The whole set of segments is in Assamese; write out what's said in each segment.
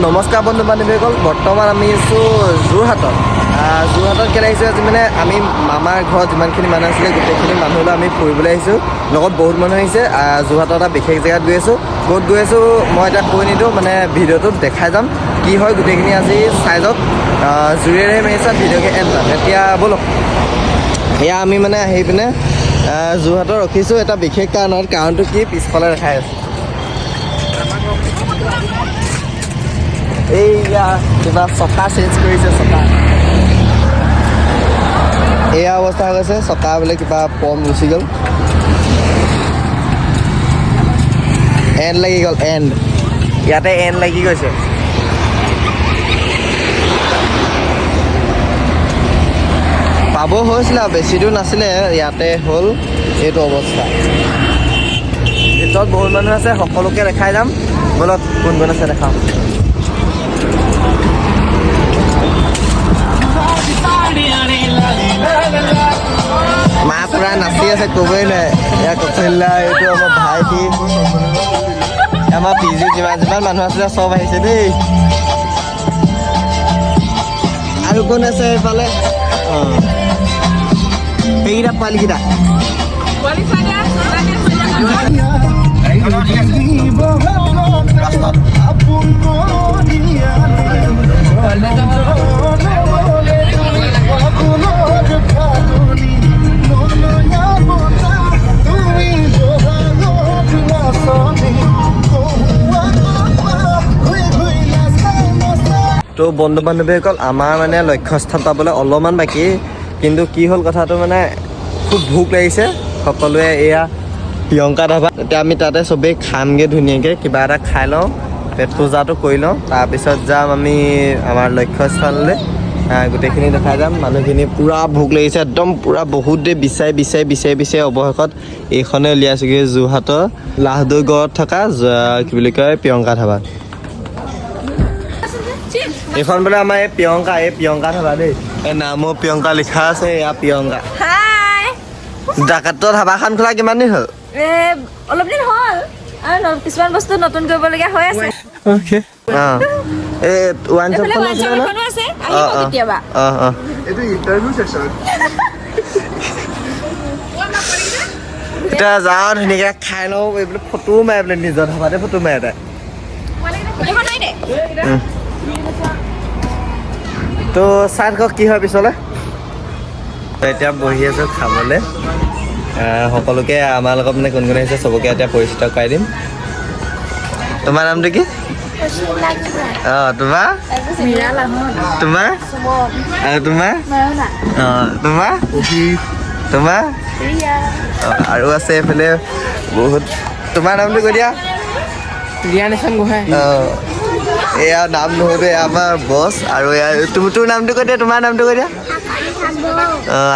নমস্কাৰ বন্ধু বান্ধৱীসকল, বৰ্তমান আমি আছোঁ যোৰহাটত কেলৈ আহিছোঁ আজি মানে আমি মামাৰ ঘৰত যিমানখিনি মানুহ আছিলে গোটেইখিনি মানুহলৈ আমি ফুৰিবলৈ আহিছোঁ। লগত বহুত মানুহ আহিছে। যোৰহাটৰ এটা বিশেষ জেগাত গৈ আছোঁ। ক'ত গৈ আছোঁ মই এতিয়া কৈ নিদিওঁ, মানে ভিডিঅ'টোত দেখাই যাম কি হয় গোটেইখিনি আজি চাই যাওক। জুৰিয়েৰে মাৰিছে ভিডিঅ'কে এণ্ড যাম। এতিয়া ব'লক। এয়া আমি মানে আহি পিনে যোৰহাটত ৰখিছোঁ এটা বিশেষ কাৰণত। কাৰণটো কি পিছফালে দেখাই আছোঁ। এইয়া কিবা চকা চেঞ্জ কৰিছে, চকা এয়া অৱস্থা হৈ গৈছে। চকা বোলে কিবা পম গুচি গ'ল, এণ্ড লাগি গ'ল, এণ্ড ইয়াতে এণ্ড লাগি গৈছে। পাব হৈছিলে আৰু বেছি দূৰ নাছিলে, ইয়াতে হ'ল এইটো অৱস্থা। ভিতৰত বহুত মানুহ আছে, সকলোকে দেখাই যাম। বলক কোন কোন আছে দেখাম। মা পুৰা নাচি আছে, ক'বই নাই। এয়া কৌশল্যা, এইটো আমাৰ ভাইটি, আমাৰ পিজি যিমান মানুহ আছিলে চব আহিছে দেই। আৰু কোন আছে এইফালে? সেইকেইটা পোৱালিকেইটা তো বন্ধু বান্ধৱীসকল, আমাৰ মানে লক্ষ্যস্থান পাবলৈ অলপমান বাকী, কিন্তু কি হ'ল কথাটো মানে খুব ভোক লাগিছে সকলোৱে। এয়া প্ৰিয়ংকা ধাবা, এতিয়া আমি তাতে চবেই খামগৈ ধুনীয়াকৈ, কিবা এটা খাই লওঁ, পেট পূজাটো কৰি লওঁ, তাৰপিছত যাম আমি আমাৰ লক্ষ্যস্থানলৈ। গোটেইখিনি দেখাই যাম। মানুহখিনি পূৰা ভোক লাগিছে একদম, পূৰা বহুত দেৰি বিচাৰি অৱশেষত এইখনে উলিয়াইছোগৈ, যোৰহাটৰ লাহদৈগড়ত থকা কি বুলি কয় প্ৰিয়ংকা ধাবা। এইখন বোলে আমাৰ এই প্ৰিয়ংকা ধাবা দেই। এই নামো প্ৰিয়ংকা লিখা আছে। এয়া প্ৰিয়ংকা। ডাকাতৰ ধাবাখন খোলা কিমান দিন হ'ল? অলপ দিন হ'ল আৰু কিছুমান বস্তু নতুন কৰিবলগীয়া হৈ আছে। এতিয়া যাওঁ ধুনীয়াকৈ খাই লওঁ, এইবিলাক ফটো মাৰে বোলে, নিজৰ ধাবাতে ফটো মাৰে তাই। তো চাই থাকক কি হয় পিছলৈ। এতিয়া বহি আছোঁ খাবলৈ। সকলোকে আমাৰ লগত মানে কোন কোন আহিছে চবকে এতিয়া পৰিচিত কৰাই দিম। তোমাৰ নামটো কি? তোমাৰ তোমাৰ তোমাৰ আৰু আছে এইফালে বহুত। তোমাৰ নামটো কৈ দিয়া। এয়া নাম নহ'লে আমাৰ বছ। আৰু তোৰ নামটো কৈ দিয়া, তোমাৰ নামটো কৈ দিয়া।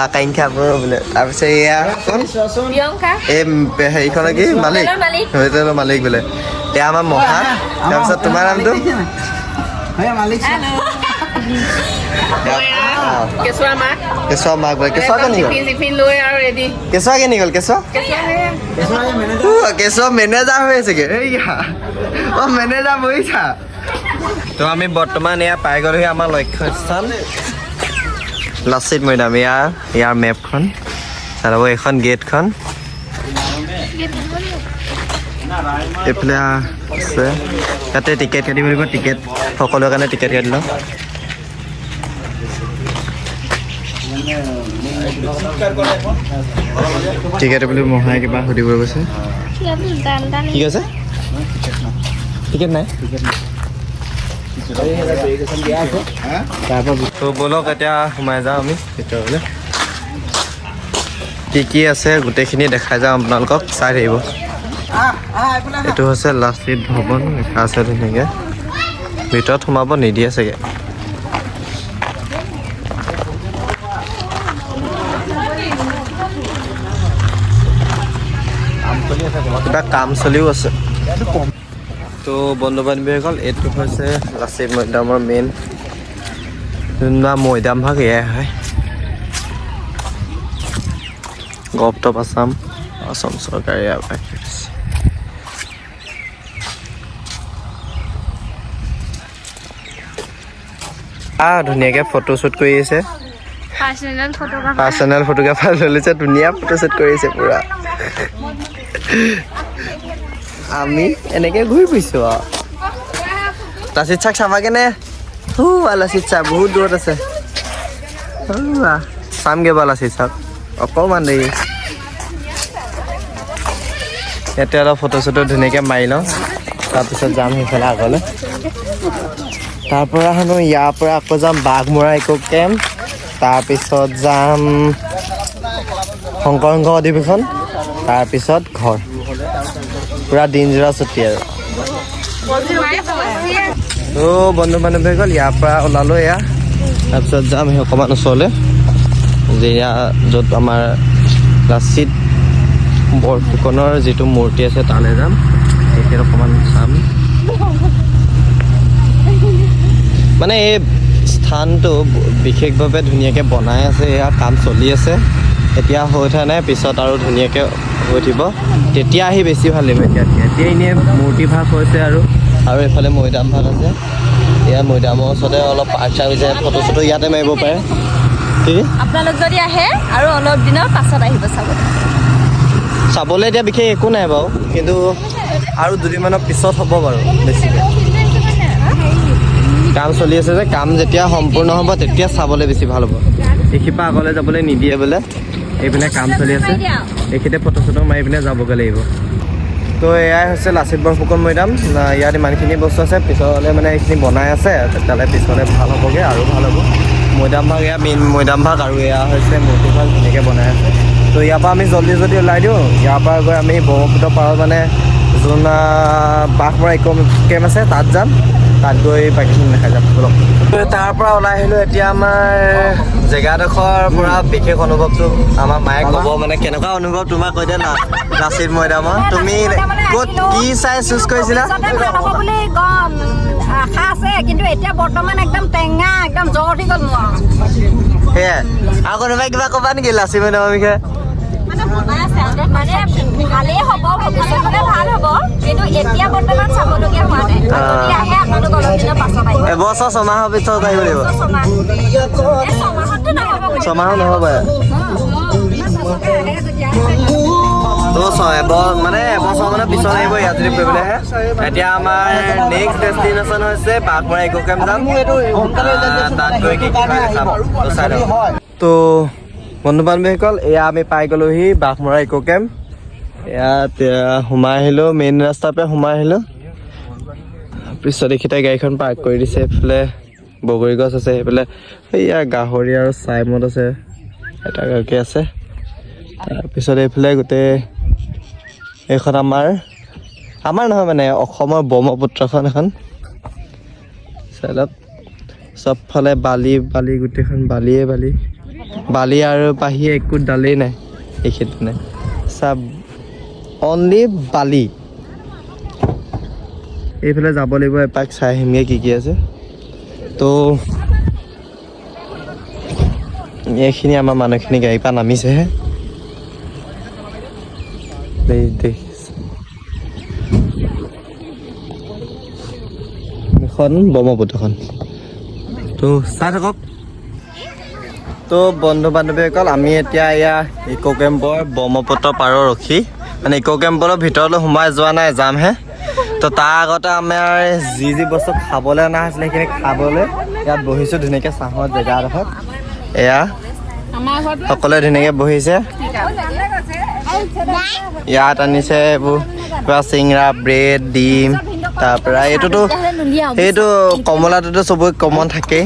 আকাংক্ষা বোলে। তাৰপিছত এয়া কোন? এই হেৰিখনৰ কি মালিক, হোটেলৰ মালিক বোলে। এয়া আমাৰ মহা। তাৰপিছত তোমাৰ নামটো? কেঁচুৱা মাক বোলে। কেঁচুৱা কেনি গ'ল? কেঁচুৱা মেনেজাৰ হৈ আছেগে। মেনেজাৰ বহিছা। তো আমি বৰ্তমান এয়া পাই গ'লোহি আমাৰ লক্ষ্যস্থান লাচিত মৈদাম। ইয়াৰ মেপখন চাব, এইখন গেটখন। এইফালে আছে, তাতে টিকেট কাটিব লাগিব। টিকেট সকলোৰে কাৰণে টিকেট কাটি লওঁ। টিকেট বুলি মহাই কিবা সুধিব গৈছে। কি কৈছে? টিকেট নাই। তো ব'লক এতিয়া সোমাই যাওঁ আমি ভিতৰলৈ। কি আছে গোটেইখিনি দেখাই যাওঁ আপোনালোকক, চাই থাকিব। এইটো হৈছে লাচিত ভৱন, লিখা আছে ধুনীয়াকৈ। ভিতৰত সোমাব নিদিয়ে চাগে। কিবা কাম চলিও আছে। তো বন্ধু বান্ধৱীসকল, এইটো হৈছে লাচিত মৈদামৰ মেইন যোনবা মৈদাম ভাগ, এয়াই হয়। গপ্তপ আছাম চৰকাৰী আৱাস। ধুনীয়াকৈ ফটোশ্বুট কৰি আছে পাৰ্চনেল ফটোগ্ৰাফাৰ লৈ লৈছে ধুনীয়া ফটোশ্বুট কৰিছে পুৰা আমি এনেকৈ ঘূৰি ফুৰিছোঁ আৰু লাচিত চাক চাবাগেনে লাচিত চাক বহুত দূৰত আছে চামগৈ বাৰু লাচিত চাক অকণমান দেৰি ইয়াতে অলপ ফটো চটো ধুনীয়াকৈ মাৰি লওঁ তাৰপিছত যাম সেইফালে আগলৈ তাৰপৰা হেনো ইয়াৰ পৰা আকৌ যাম বাঘমৰা ইক' কেম্প তাৰপিছত যাম শংকৰ অধিৱেশন তাৰপিছত ঘৰ পুৰা দিনযোৰা ছুটি আৰু বন্ধু বান্ধৱীসকল ইয়াৰ পৰা ওলালোঁ এয়া তাৰপিছত যাম সেই অকণমান ওচৰলৈ যে য'ত আমাৰ লাচিত বৰফুকনৰ যিটো মূৰ্তি আছে তালৈ যাম সেইখিনি অকণমান চাম মানে এই স্থানটো বিশেষভাৱে ধুনীয়াকৈ বনাই আছে এয়া কাম চলি আছে এতিয়া হৈ থকা নাই পিছত আৰু ধুনীয়াকৈ হৈ উঠিব তেতিয়া আহি বেছি ভাল লাগিব এতিয়া এনেই মূৰ্তি ভাগ হৈছে আৰু এইফালে মৈদাম ভাগ আছে এয়া মৈদামৰ ওচৰতে অলপ পাৰ্ক চাৰ্ক হৈছে ফটো চটো ইয়াতে মাৰিব পাৰে আপোনালোক যদি আহে আৰু অলপ দিনৰ পাছত আহিব চাবলৈ এতিয়া বিশেষ একো নাই বাৰু কিন্তু আৰু দুদিনমানৰ পিছত হ'ব বাৰু বেছিকৈ কাম চলি আছে যে কাম যেতিয়া সম্পূৰ্ণ হ'ব তেতিয়া চাবলৈ বেছি ভাল হ'ব এইখিপা আগলৈ যাবলৈ নিদিয়ে বোলে এইপিনে কাম চলি আছে এইখিনিতে ফটো চটো মাৰি পিনে যাবগৈ লাগিব তো এয়াই হৈছে লাচিত বৰফুকন মৈদাম ইয়াত ইমানখিনি বস্তু আছে পিছলৈ মানে এইখিনি বনাই আছে তেতিয়াহ'লে পিছলৈ ভাল হ'বগৈ আৰু ভাল হ'ব মৈদাম ভাগ এয়া মেইন মৈদাম ভাগ আৰু এয়া হৈছে মূৰ্তি ভাগ ধুনীয়াকৈ বনাই আছে তো ইয়াৰ পৰা আমি জল্দি যদি ওলাই দিওঁ ইয়াৰ পৰা গৈ আমি ব্ৰহ্মপুত্ৰ পাৰত মানে যোন বাঘমৰা ইক' কেম্প আছে তাত যাম তাত গৈ বাকীখিনি দেখাই যাম বলক তাৰ পৰা ওলাই আহিলোঁ এতিয়া আমাৰ জেগাডোখৰ পৰা বিশেষ অনুভৱটো আমাৰ মায়ে ক'ব মানে কেনেকুৱা অনুভৱ তোমাৰ কৈ দিয়া না লাচিত মৈদামৰ তুমি ক'ত কি চাই চুজ কৰিছিলা আশা আছে কিন্তু এতিয়া বৰ্তমান একদম টেঙা একদম জ্বৰ উঠি গ'ল মোৰ সেয়াই আৰু কোনোবাই কিবা ক'বা নেকি লাচিত মৈদামৰ বিষয়ে ভালেই হ'ব ভৱিষ্যতলৈ ভাল হ'ব কিন্তু এতিয়া বৰ্তমান চাবলগীয়া হোৱা নাই যদি আহে আপোনালোক অলপ দিনৰ পাছত আহিব এবছৰ ছমাহৰ পিছত আহিব লাগিব ছমাহত নহ'ব মানে এবছৰ মানৰ পিছত আহিব ইয়াত যদি ফুৰিবলৈ আহে এতিয়া আমাৰ নেক্সট ডেষ্টিনেশ্যন হৈছে বাঘমৰা ইক' কেম্প যাম তাত গৈ কি চাম চাই লওঁ তো বন্ধু বান্ধৱীসকল এয়া আমি পাই গ'লোহি বাঘমৰা ইক' কেম্প ইয়াত সোমাই আহিলোঁ মেইন ৰাস্তাৰ পৰা সোমাই আহিলোঁ পিছত এইখিনিতে গাড়ীখন পাৰ্ক কৰি দিছে এইফালে বগৰী গছ আছে সেইফালে এয়া গাহৰি আৰু চাইমদ আছে এটা গাড়ী আছে তাৰপিছত এইফালে গোটেই এইখন আমাৰ নহয় মানে অসমৰ ব্ৰহ্মপুত্ৰখন এখন চাই লওক চবফালে বালি গোটেইখন বালি আৰু বাহিৰে একো ডালেই নাই এইখিনিত নাই চাব অনলি বালি এইফালে যাব লাগিব এপাক চাই আহিমগৈ কি আছে তো এইখিনি আমাৰ মানুহখিনি গাড়ীৰ পৰা নামিছেহে এখন ব্ৰহ্মপুত্ৰখন তো চাই থাকক তো বন্ধু বান্ধৱীসকল আমি এতিয়া এয়া ইক' কেম্পৰ ব্ৰহ্মপুত্ৰ পাৰৰ ৰখি মানে ইক' কেম্পৰ ভিতৰলৈ সোমাই যোৱা নাই যামহে তো তাৰ আগতে আমাৰ যি বস্তু খাবলৈ অনা হৈছিলে সেইখিনি খাবলৈ ইয়াত বহিছোঁ ধুনীয়াকৈ চাহৰ জেগাডোখৰত এয়া সকলোৱে ধুনীয়াকৈ বহিছে ইয়াত আনিছে এইবোৰ কিবা চিংৰা ব্ৰেড ডিম তাৰপৰা এইটো কমলাটোতো চবৰে কমন থাকেই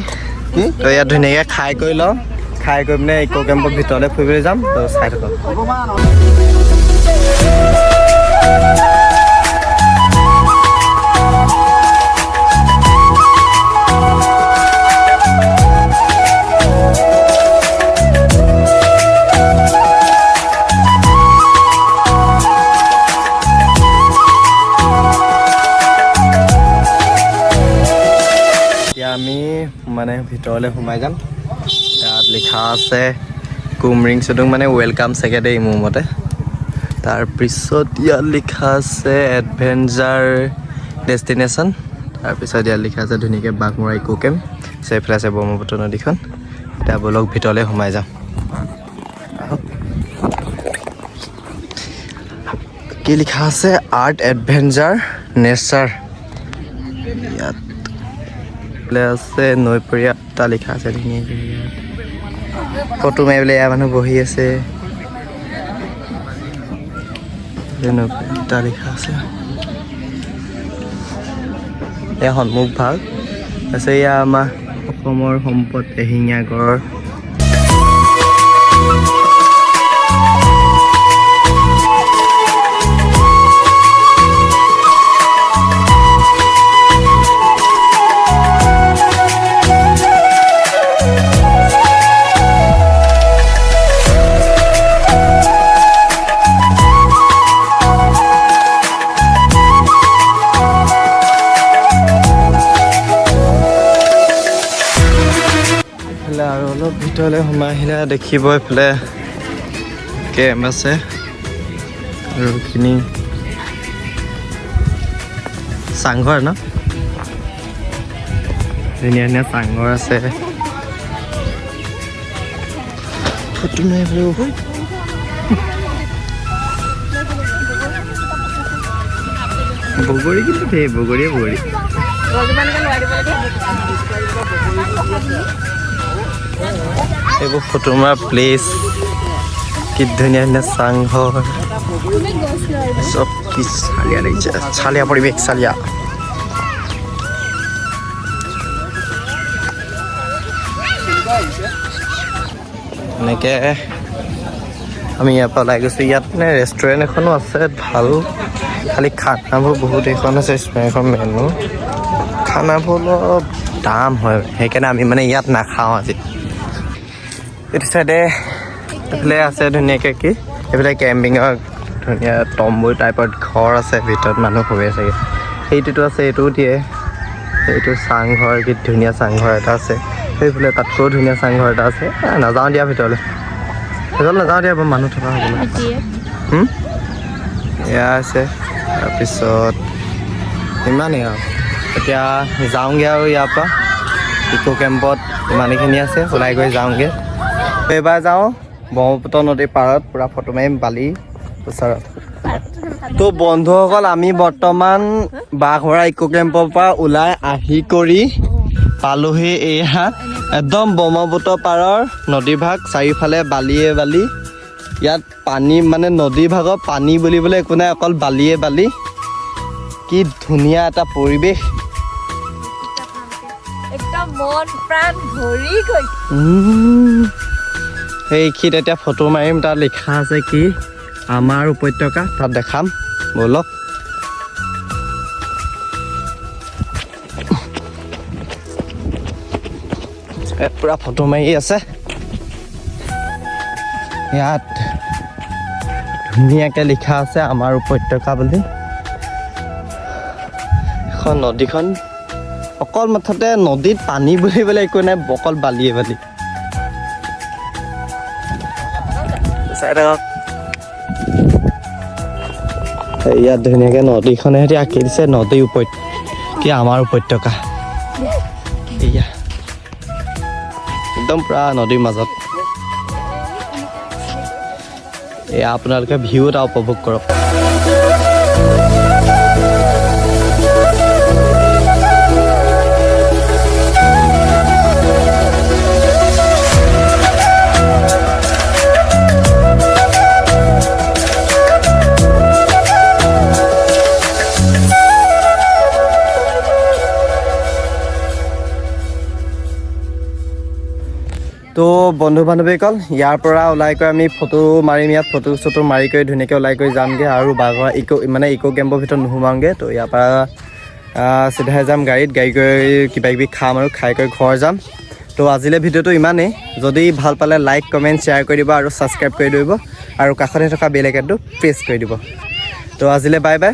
তো ইয়াত ধুনীয়াকৈ খাই কৰি লওঁ খাই কৰি পিনে ইক' কেম্পৰ ভিতৰলৈ ফুৰিবলৈ যাম তো চাই থাকক আমি মানে ভিতৰলৈ সোমাই যাম ইয়াত লিখা আছে কুমৰিং চুডুং মানে ৱেলকাম চাগে দেই মোৰ মতে তাৰপিছত ইয়াত লিখা আছে এডভেঞ্চাৰ ডেষ্টিনেশ্যন তাৰপিছত ইয়াত লিখা আছে ধুনীয়াকৈ বাঘমৰা ইকো কেম্প। সেইফালে আছে ব্ৰহ্মপুত্ৰ নদীখন। এতিয়া বলক ভিতৰলৈ সোমাই যাম। কি লিখা আছে আৰ্ট এডভেঞ্চাৰ নেচাৰ। ইয়াত আছে নৈপৰীয়া এটা লিখা আছে ধুনীয়াকৈ। ফটো মাৰিবলৈ এয়া মানুহ বহি আছে। নৈপৰীয়া লিখা আছে এয়া সন্মুখ ভাগ আছে। এয়া আমাৰ অসমৰ সম্পদ এশিঙীয়া গড়। আৰু অলপ ভিতৰলৈ সোমাই আহিলে দেখিব এইফালে কেম্প আছে আৰু এইখিনি চাংঘৰ ন, ধুনীয়া ধুনীয়া চাংঘৰ আছে। ফটো নাই বোলো। বগৰী কিন্তু দেই বগৰীয়ে বগৰী। এইবোৰ ফটো মৰা প্লেচ, কি ধুনীয়া ধুনীয়া চাংঘৰ চব, কি চালিয়া লাগিছে, চালিয়া পৰিৱেশ চালিয়া। এনেকৈ আমি ইয়াৰ পৰা ওলাই গৈছোঁ। ইয়াত মানে ৰেষ্টুৰেণ্ট এখনো আছে ভাল, খালি খানাবোৰ বহুত এইখন আছে ৰেষ্টুৰেণ্টখন মেনু। খানাবোৰ অলপ দাম হয়, সেইকাৰণে আমি মানে ইয়াত নাখাওঁ আজি। এইটো চাইডে এইফালে আছে ধুনীয়াকৈ কি এইফালে কেম্পিঙৰ ধুনীয়া তম্বু টাইপত ঘৰ আছে, ভিতৰত মানুহ শুৱে চাগে। সেইটোতো আছে, এইটোও দিয়ে। এইটো চাংঘৰ, কি ধুনীয়া চাংঘৰ এটা আছে। সেইফালে তাতকৈও ধুনীয়া চাংঘৰ এটা আছে। নাযাওঁ দিয়া ভিতৰলৈ, ভিতৰলৈ নাযাওঁ দিয়া, মানুহ থকা হ'বলৈ। এয়া আছে, তাৰপিছত ইমানেই আৰু। এতিয়া যাওঁগৈ আৰু ইয়াৰ পৰা ইকো কেম্পত ইমানখিনি আছে, ওলাই গৈ যাওঁগৈ। এইবাৰ যাওঁ ব্ৰহ্মপুত্ৰ নদীৰ পাৰত, পূৰা ফটো মাৰিম বালি ওচৰত। তো বন্ধুসকল, আমি বৰ্তমান বাঘমৰা ইকো কেম্পৰ পৰা ওলাই আহি কৰি পালোহি এয়া একদম ব্ৰহ্মপুত্ৰ পাৰৰ নদীভাগ, চাৰিওফালে বালিয়ে বালি। ইয়াত পানী মানে নদী ভাগৰ পানী বুলিবলৈ একো নাই, অকল বালিয়ে বালি। কি ধুনীয়া এটা পৰিৱেশ, একদম মন প্ৰাণ ভৰি গৈছে। সেইখিনিত এতিয়া ফটো মাৰিম। তাত লিখা আছে কি আমাৰ উপত্যকা, তাত দেখাম ব'লক। পুৰা ফটো মাৰি আছে। ইয়াত ধুনীয়াকৈ লিখা আছে আমাৰ উপত্যকা বুলি। এখন নদীখন অকল মুঠতে নদীত পানী বুলিবলৈ একো নাই, অকল বালিয়ে বালি। চাই থাকক, ইয়াত ধুনীয়াকৈ নদীখনে সৈতে আঁকি দিছে, নদী কি আমাৰ উপত্যকা। এয়া একদম পুৰা নদীৰ মাজত। এয়া আপোনালোকে ভিউ এটা উপভোগ কৰক। তো বন্ধু বান্ধৱীসকল, ইয়াৰ পৰা ওলাই কৰি আমি ফটো মাৰিম। ইয়াত ফটো চটো মাৰি কৰি ধুনীয়াকৈ ওলাই কৰি যামগৈ আৰু বাঘৰ ইকো কেম্পৰ ভিতৰত নোসোমাওঁগৈ। তো ইয়াৰ পৰা চিধাই যাম গাড়ীত, গাড়ী কৰি কিবা কিবি খাম আৰু খাই কৰি ঘৰ যাম। তো আজিলৈ ভিডিঅ'টো ইমানেই। যদি ভাল পালে লাইক কমেণ্ট শ্বেয়াৰ কৰি দিব আৰু ছাবস্ক্ৰাইব কৰি দিব আৰু কাষতে থকা বেল আইকনটো প্ৰেছ কৰি দিব। তো আজিলৈ বাই বাই।